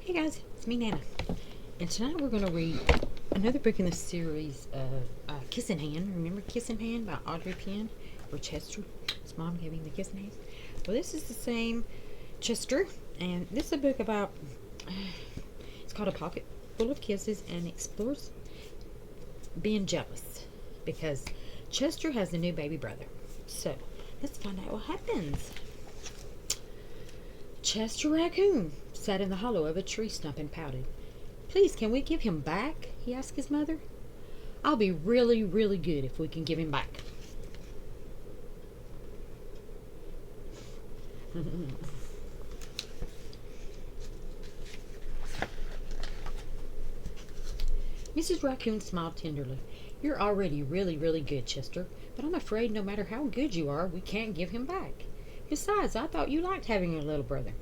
Hey guys, it's me Nana, and tonight we're going to read another book in the series of Kiss in Hand. Remember Kiss in Hand by Audrey Penn, where Chester, his mom gave him the kiss in hand. Well, this is the same Chester, and this is a book about, it's called A Pocket Full of Kisses, and explores being jealous because Chester has a new baby brother. So, let's find out what happens. Chester Raccoon sat in the hollow of a tree stump and pouted. "Please, can we give him back?" he asked his mother. "I'll be really, really good if we can give him back." Mrs. Raccoon smiled tenderly. "You're already really, really good, Chester, but I'm afraid no matter how good you are, we can't give him back. Besides, I thought you liked having your little brother."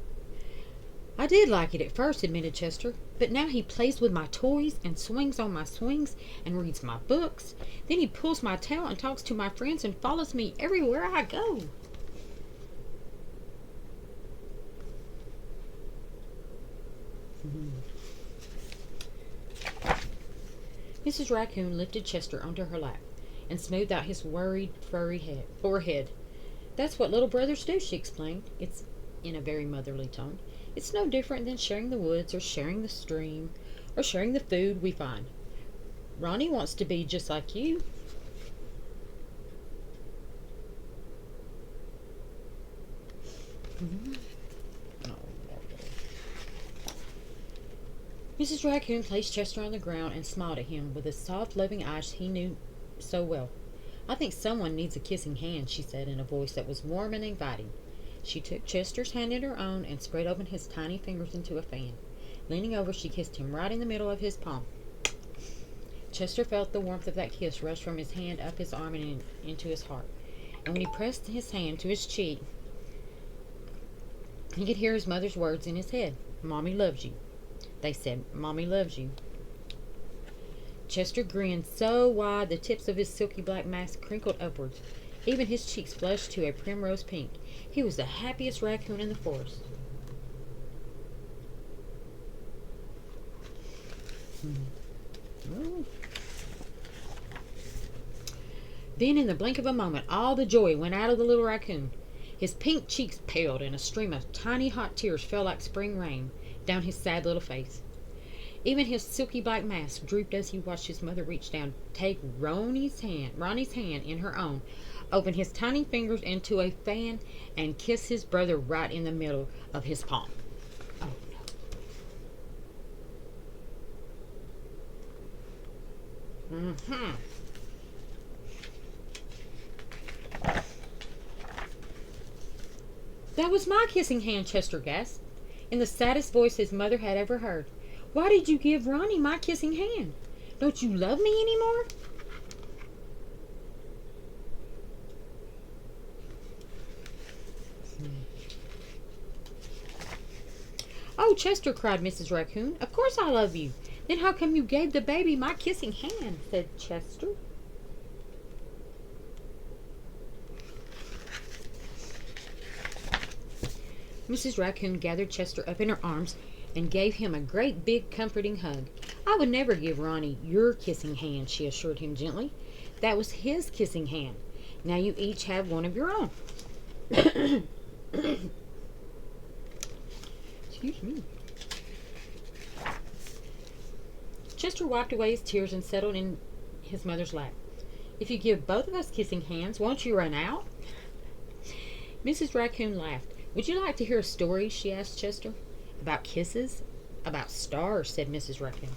"I did like it at first," admitted Chester, "but now he plays with my toys and swings on my swings and reads my books. Then he pulls my tail and talks to my friends and follows me everywhere I go." Mrs. Raccoon lifted Chester onto her lap and smoothed out his worried, furry forehead. "That's what little brothers do," she explained. It's in a very motherly tone. "It's no different than sharing the woods or sharing the stream or sharing the food we find. Ronnie wants to be just like you." Mrs. Raccoon placed Chester on the ground and smiled at him with the soft, loving eyes he knew so well. "I think someone needs a kissing hand," she said in a voice that was warm and inviting. She took Chester's hand in her own and spread open his tiny fingers into a fan. Leaning over, she kissed him right in the middle of his palm. Chester felt the warmth of that kiss rush from his hand up his arm and into his heart. And when he pressed his hand to his cheek, he could hear his mother's words in his head. "Mommy loves you." They said, "Mommy loves you." Chester grinned so wide the tips of his silky black mask crinkled upwards. Even his cheeks flushed to a primrose pink. He was the happiest raccoon in the forest. Then, in the blink of a moment, all the joy went out of the little raccoon. His pink cheeks paled, and a stream of tiny hot tears fell like spring rain down his sad little face. Even his silky black mask drooped as he watched his mother reach down, take Ronnie's hand in her own, open his tiny fingers into a fan, and kiss his brother right in the middle of his palm. Oh no. "That was my kissing hand," Chester gasped, in the saddest voice his mother had ever heard. "Why did you give Ronnie my kissing hand? Don't you love me anymore?" "Oh, Chester," cried Mrs. Raccoon, "of course I love you. Then how come you gave the baby my kissing hand?" said Chester. Mrs. Raccoon gathered Chester up in her arms and gave him a great big comforting hug. "I would never give Ronnie your kissing hand," she assured him gently. "That was his kissing hand. Now you each have one of your own." Excuse me. Chester wiped away his tears and settled in his mother's lap. "If you give both of us kissing hands, won't you run out?" Mrs. Raccoon laughed. "Would you like to hear a story?" she asked Chester. "About kisses?" "About stars," said Mrs. Raccoon.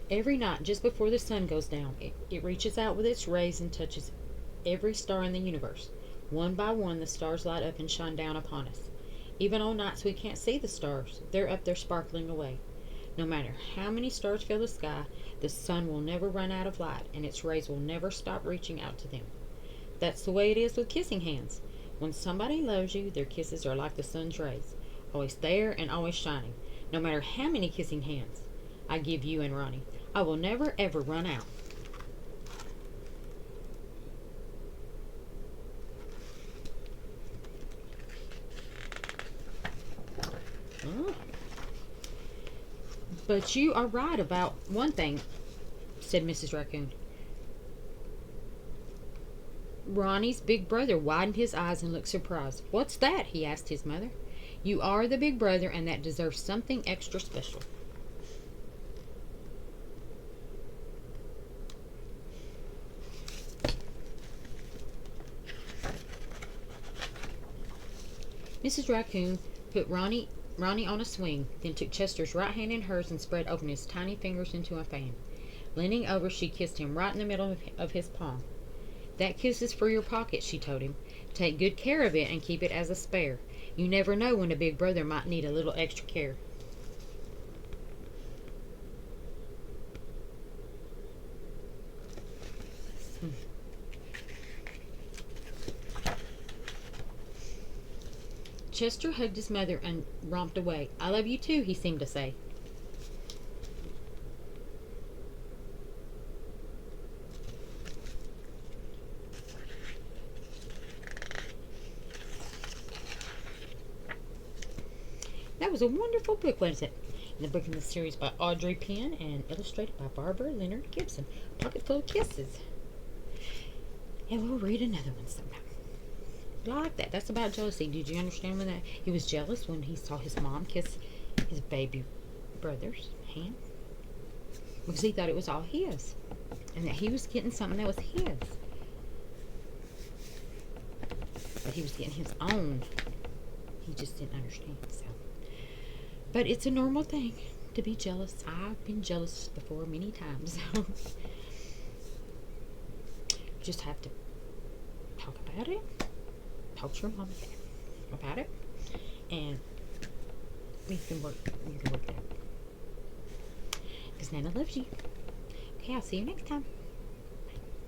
Every night, just before the sun goes down, it reaches out with its rays and touches every star in the universe. One by one, the stars light up and shine down upon us. Even on nights we can't see the stars, they're up there sparkling away. No matter how many stars fill the sky, the sun will never run out of light, and its rays will never stop reaching out to them. That's the way it is with kissing hands. When somebody loves you, their kisses are like the sun's rays, always there and always shining, no matter how many kissing hands. I give you and Ronnie. I will never ever run out. Oh. But you are right about one thing, said Mrs. Raccoon. Ronnie's big brother widened his eyes and looked surprised. What's that? He asked his mother. You are the big brother, and that deserves something extra special. Mrs. Raccoon put Ronnie on a swing, then took Chester's right hand in hers and spread open his tiny fingers into a fan. Leaning over, she kissed him right in the middle of his palm. That kiss is for your pocket, she told him. Take good care of it and keep it as a spare. You never know when a big brother might need a little extra care. Chester hugged his mother and romped away. I love you too, he seemed to say. That was a wonderful book, wasn't it? And the book in the series by Audrey Penn and illustrated by Barbara Leonard Gibson. Pocket full of kisses. And we'll read another one sometime. I like that. That's about jealousy. Did you understand when that he was jealous when he saw his mom kiss his baby brother's hand? Because he thought it was all his. And that he was getting something that was his. But he was getting his own. He just didn't understand, so. But it's a normal thing to be jealous. I've been jealous before many times. So. Just have to talk about it. Talk to your mom about it. And we can work that. Because Nana loves you. Okay, I'll see you next time.